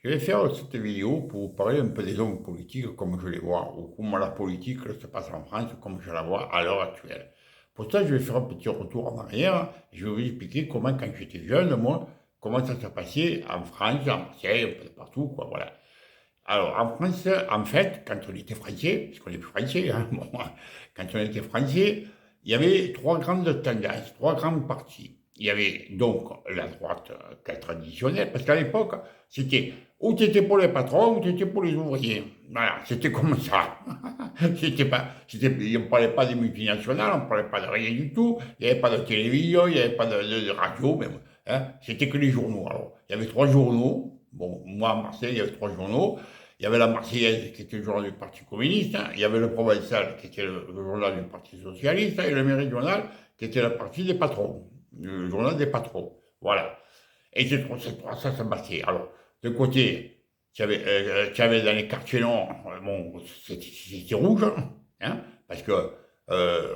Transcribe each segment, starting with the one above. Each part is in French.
Je vais faire cette vidéo pour vous parler un peu des hommes politiques comme je les vois, ou comment la politique se passe en France, comme je la vois à l'heure actuelle. Pour ça, je vais faire un petit retour en arrière. Je vais vous expliquer comment, quand j'étais jeune, moi, comment ça s'est passé en France, à Marseille, un peu partout, quoi, voilà. Alors, en France, en fait, quand on était français, parce qu'on n'est plus français, hein, bon, quand on était français, il y avait trois grandes tendances, trois grands partis. Il y avait donc la droite traditionnelle, parce qu'à l'époque, c'était ou tu étais pour les patrons ou tu étais pour les ouvriers. Voilà, c'était comme ça. C'était pas, on ne parlait pas des multinationales, on ne parlait pas de rien du tout. Il n'y avait pas de télévision, il n'y avait pas de radio, même. Hein, c'était que les journaux. Alors, il y avait trois journaux. Bon, moi, à Marseille, il y avait trois journaux. Il y avait la Marseillaise, qui était le journal du Parti communiste. Hein. Il y avait le Provençal, qui était le journal du Parti socialiste. Hein, et le Méridional, qui était la partie des patrons. Le journal des patrons. Voilà. Et ça passait. Alors, de côté, tu avais dans les quartiers nord, bon, c'était rouge, hein, parce que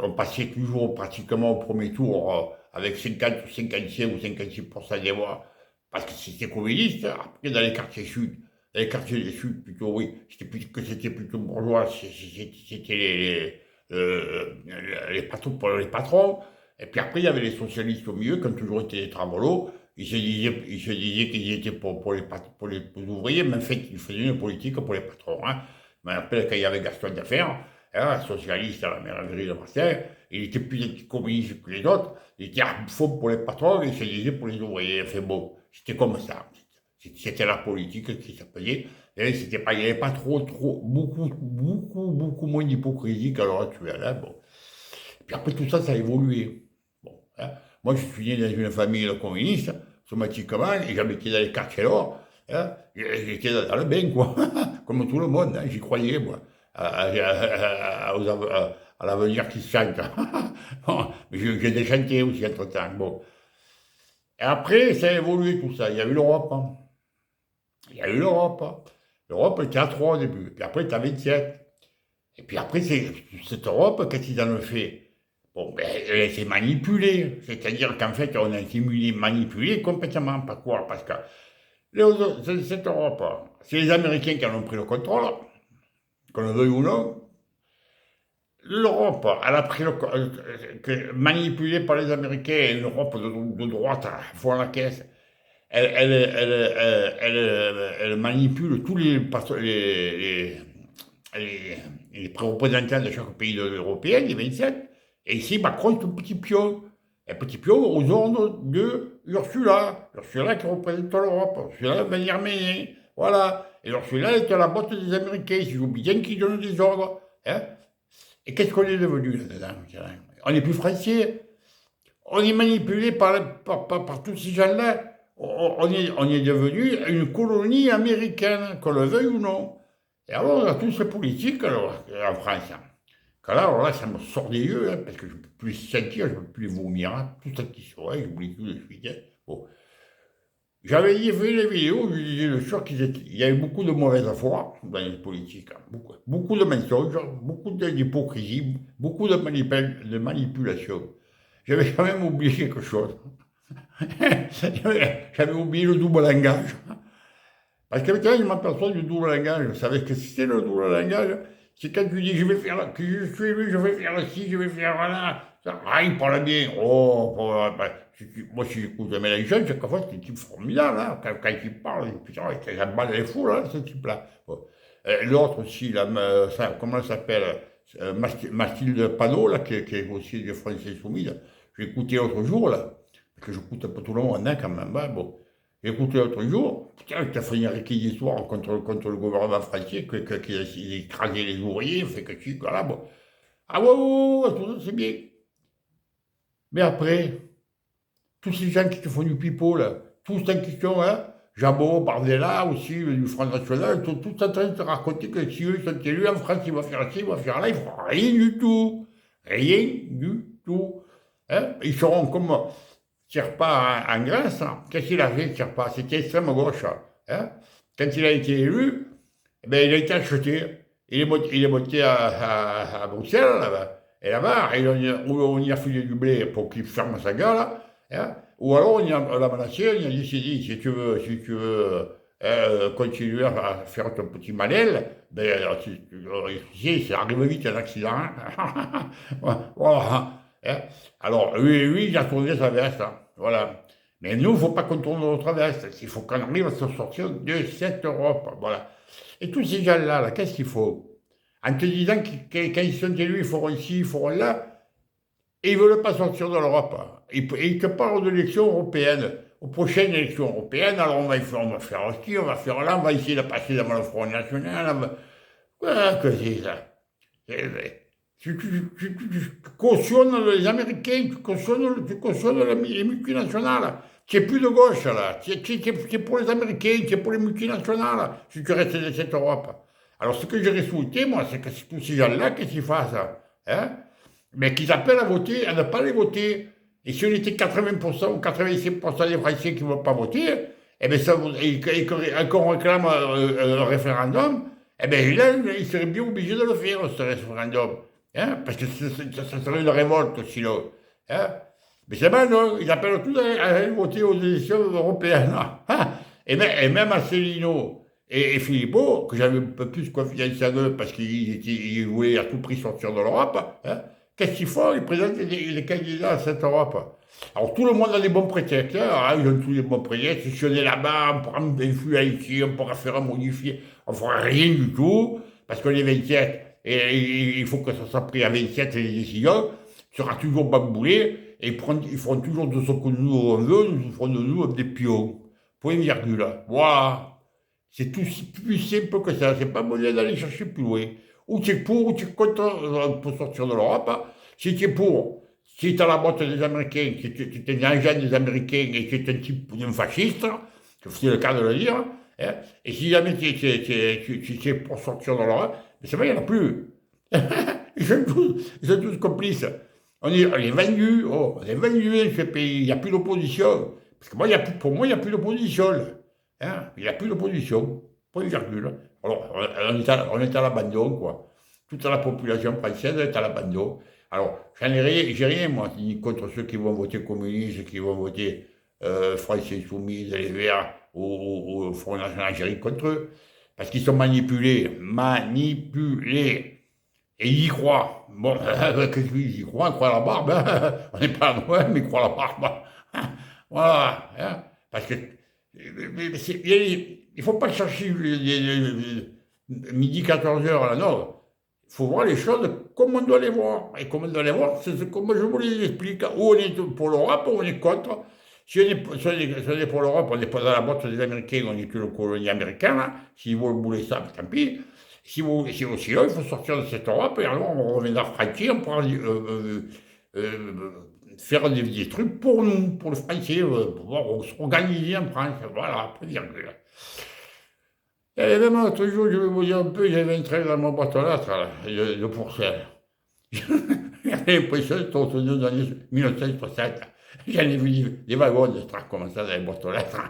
on passait toujours pratiquement au premier tour avec 50 ou 55 ou 56% des voix, parce que c'était communiste. Après, dans les quartiers sud, dans les quartiers du sud, plutôt, oui, c'était plutôt bourgeois, c'était les patrons pour les patrons. Et puis après, il y avait les socialistes au milieu, comme toujours été les travaux. Ils se disaient qu'ils étaient pour les ouvriers, mais en fait, ils faisaient une politique pour les patrons. Hein. Mais après, quand il y avait Gaston d'affaires, hein, socialiste à la mairie de Marseille, il était plus anticommuniste que les autres, il était à fond pour les patrons et il se disait pour les ouvriers. Enfin bon, c'était comme ça. C'était la politique qui s'appelait. Et c'était pas, il n'y avait pas beaucoup moins d'hypocrisie qu'à l'heure actuelle. Hein, bon. Puis après, tout ça, ça a évolué. Bon, hein. Moi, je suis né dans une famille communiste, automatiquement, et j'habitais dans les quartiers nord. Hein. J'étais dans le bain, quoi. Comme tout le monde, hein, j'y croyais, moi. À l'avenir qui se chante. Bon, mais j'ai déchanté aussi entre-temps. Bon. Et après, ça a évolué tout ça. Il y a eu l'Europe. Hein. Il y a eu l'Europe. Hein. L'Europe était à 3 au début. Puis après, tu as 27. Et puis après, c'est cette Europe, qu'est-ce qu'ils en ont fait? Bon, ben, elle s'est manipulée. C'est-à-dire qu'en fait, on a été manipulé complètement. Pourquoi? Parce que cette Europe, c'est les Américains qui en ont pris le contrôle, qu'on le veuille ou non. L'Europe, elle a pris manipulée par les Américains, une Europe de droite à fond la caisse. Elle manipule tous les, les représentants de chaque pays européen, les 27. Et ici, Macron est un petit pion. Un petit pion aux ordres de Ursula. Ursula qui représente l'Europe. Ursula va venir mener. Voilà. Et Ursula est à la botte des Américains. Il faut bien qu'ils donnent des ordres. Hein. Et qu'est-ce qu'on est devenu là-dedans? On n'est plus français. On est manipulé par tous ces gens-là. On est devenu une colonie américaine, qu'on le veuille ou non. Et alors, on a tous ces politiques alors, en France. Hein. Que là, alors là, ça me sort des yeux, hein, parce que je ne peux plus les sentir, je ne peux plus les vomir. Hein. Tout ça qui serait, j'oublie tout de suite. Hein. Bon. J'avais vu les vidéos, je disais le sûr il y avait beaucoup de mauvaise foi dans les politiques. Hein. Beaucoup de mensonges, beaucoup d'hypocrisie, beaucoup de manipulation. J'avais quand même oublié quelque chose. J'avais oublié le double langage. Parce que quand je m'aperçois du double langage, vous savez ce que c'est le double langage? C'est quand tu dis je vais faire, que je suis élu, je vais faire ci, je vais faire là. Ah, il parle bien. Oh, moi, si j'écoute Mélenchon, chaque fois, c'est un type formidable. Hein. Quand il parle, putain, ça balle les fous, là, ce type-là. Bon. L'autre aussi, là, comment elle s'appelle? Mathilde Panot, là, qui est aussi de France Insoumise. J'ai écouté l'autre jour, là, parce que j'écoute un peu tout le monde, hein, quand même. Hein, bon. J'ai écouté l'autre jour, putain, tu as fait une réquisitoire contre le gouvernement français, qu'il a écrasé les ouvriers, fait que tu, voilà, bon. Ah ouais, ouais, ouais, tout ça, c'est bien. Mais après, tous ces gens qui te font du pipeau, là, tous en question, hein, Jabot, Bardella aussi, du Front National, tout en train de te raconter que si eux sont élus en France, il va faire ci, il va faire là, ils feront rien du tout. Rien du tout. Hein. Ils seront comme Sherpa en Grèce. Hein. Qu'est-ce qu'il a fait, Sherpa? C'était extrême gauche. Hein. Quand il a été élu, eh ben, il a été acheté. Il est monté à Bruxelles, là-bas. Et là-bas, on y a filé du blé pour qu'il ferme sa gueule. Hein. Ou alors on l'a menacé, on a dit, si tu veux continuer à faire ton petit manel, ben, ça arrive vite un accident. Hein. Voilà. Hein. Alors, lui, il a tourné sa veste. Hein. Voilà. Mais nous, il ne faut pas qu'on tourne notre veste. Il faut qu'on arrive à se sortir de cette Europe. Voilà. Et tous ces gens-là, là, qu'est-ce qu'il faut? En te disant que quand ils sont élus, ils feront ici, ils feront là, et ils ne veulent pas sortir de l'Europe. Ils te parlent de l'élection européenne. Aux prochaines élections européennes, alors on va faire aussi, on va faire là, on va essayer de passer devant le Front National. Quoi que c'est ça? Tu cautionnes les Américains, tu cautionnes les multinationales. Tu n'es plus de gauche, là. Tu es pour les Américains, tu es pour les multinationales, si tu restes dans cette Europe. Alors, ce que j'aurais souhaité, moi, c'est que tous ces gens-là, qu'est-ce qu'ils fassent? Hein? Mais qu'ils appellent à voter, à ne pas les voter. Et si on était 80% ou 85% des Français qui ne vont pas voter, eh bien, et qu'on réclame un référendum, eh bien, là, ils seraient bien obligés de le faire, ce référendum. Hein? Parce que ça serait une révolte, sinon. Hein? Mais c'est mal, non? Ils appellent tous à aller voter aux élections européennes. Hein? Et même Asselineau et Philippot, que j'avais un peu plus confiance en eux parce qu'ils voulaient à tout prix sortir de l'Europe, hein? Qu'est-ce qu'ils font? Ils présentent les candidats à cette Europe. Alors tout le monde a des bons prétextes, hein? Ils ont tous les bons prétextes. Si on est là-bas, on pourra influencer, on pourra faire modifier. On ne fera rien du tout, parce qu'on est 27, et il faut que ça soit pris à 27 les décisions. Ça sera toujours bamboulé, et ils feront toujours de ce que nous on veut, nous ferons de nous des pions. Point virgule. Voilà. C'est tout plus simple que ça. C'est pas moyen d'aller chercher plus loin. Ou tu es pour, ou tu es contre pour sortir de l'Europe. Hein. Si tu es pour, si tu as la botte des Américains, si tu es un agent des Américains et que tu es un type d'un fasciste, c'est le cas de le dire, hein, et si jamais tu es pour sortir de l'Europe, mais c'est vrai, il n'y en a plus. Ils sont tous complices. On est vendus, oh, on est vendus dans ce pays, il n'y a plus d'opposition. Parce que moi, pour moi, il n'y a plus d'opposition. Là. Hein, il n'y a plus d'opposition. Point virgule. Alors, on est à l'abandon, quoi. Toute la population française est à l'abandon. Alors, j'ai rien, moi, ni contre ceux qui vont voter communiste, qui vont voter France Insoumise, les Verts ou Front National, j'ai rien contre eux. Parce qu'ils sont manipulés. Manipulés. Et ils y croient. Bon, qu'est-ce qu'ils y croient? Ils croient à la barbe. Hein. On n'est pas loin, mais ils croient à la barbe. Voilà. Hein. Parce que il ne faut pas chercher midi 14 heures là, non. Il faut voir les choses comme on doit les voir. Et comme on doit les voir, c'est comme je vous les explique. Ou on est pour l'Europe, ou on est contre. Si on est pour l'Europe, on n'est pas dans la botte des Américains, on est que le colonie américaine. Hein. S'ils veulent bouler ça, tant pis. Sinon, il faut sortir de cette Europe et alors on reviendra franchi, on pourra faire des trucs pour nous, pour le Français, pour pouvoir s'organiser en France. Voilà, après virgule. Et même l'autre jour, je vais vous dire un peu, j'avais un train dans mon boîte aux lettres, là, de Pourcel. J'avais l'impression de retourner dans les années 1960. J'en ai vu des wagons de train comme ça dans les boîtes aux lettres.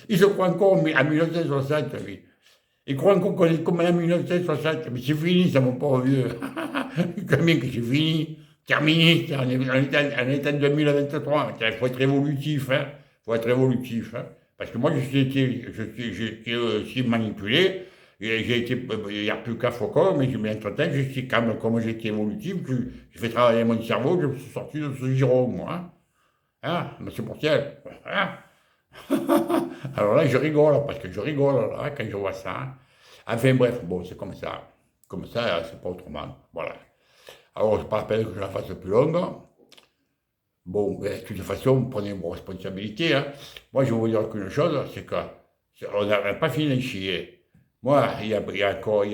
Ils se croient encore en 1960, lui. Ils croient encore qu'on est comme en 1960. Mais c'est fini, ça, mon pauvre vieux. Combien que c'est fini? Terminé, on est en 2023. Il faut être évolutif, hein. Il faut être évolutif, hein. Parce que moi, j'ai été aussi manipulé. J'ai été, il n'y a plus qu'à Faucon, mais entre-temps, je suis quand même, comme j'ai été évolutif, j'ai fait travailler mon cerveau, je me suis sorti de ce giron, moi. Hein, hein monsieur Pourtiel. Hein. Alors là, je rigole, parce que je rigole là, quand je vois ça. Hein. Enfin bref, bon, c'est comme ça. Comme ça, c'est pas autrement. Voilà. Alors, c'est pas la peine que je la fasse plus longue. Bon, ben, de toute façon, prenez vos responsabilités. Hein. Moi, je vais vous dire qu'une chose, c'est qu'on n'a pas fini de chier. Moi, il y a encore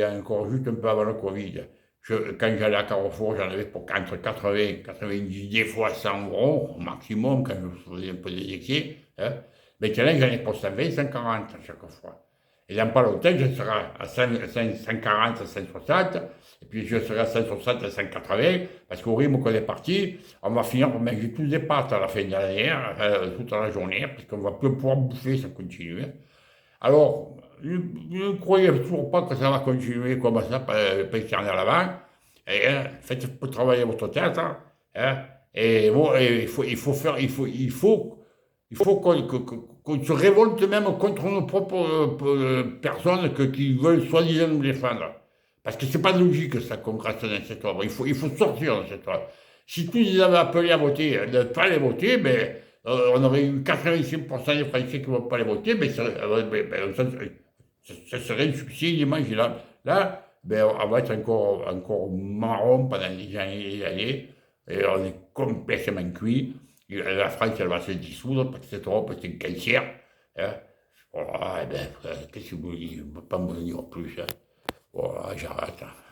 juste un peu avant le Covid, quand j'allais à Carrefour, j'en avais pour entre 80 et 90, des fois 100 euros au maximum, quand je faisais un peu des excès. Hein. Maintenant, j'en ai pour 120, 140 à chaque fois. Et dans pas longtemps, je serai à 140, 160, et puis je serai à 160, 180, parce qu'au rythme qu'on est parti, on va finir par manger tous des pâtes à la fin de l'année, toute la journée, parce qu'on va plus pouvoir bouffer, ça continue. Alors, ne croyez toujours pas que ça va continuer comme ça, pas éternel avant. Et, faites pour travailler votre tête, hein, et bon, il faut Il faut qu'on se révolte même contre nos propres personnes qui veulent soi-disant nous défendre. Parce que c'est pas logique ça qu'on reste dans cette œuvre. Il faut sortir de cette œuvre. Si tous ils avaient appelé à voter, de ne pas les voter, ben, on aurait eu 85% des Français qui ne vont pas les voter, mais ça serait un succès inimaginable. Là, ben, on va être encore marron pendant des années et des années, et on est complètement cuit. La France, elle va se dissoudre parce que cette Europe, c'est un cancer. Hein. Voilà, eh ben, qu'est-ce que vous voulez? Je ne peux pas me dire plus. Hein. Voilà, j'arrête. Hein.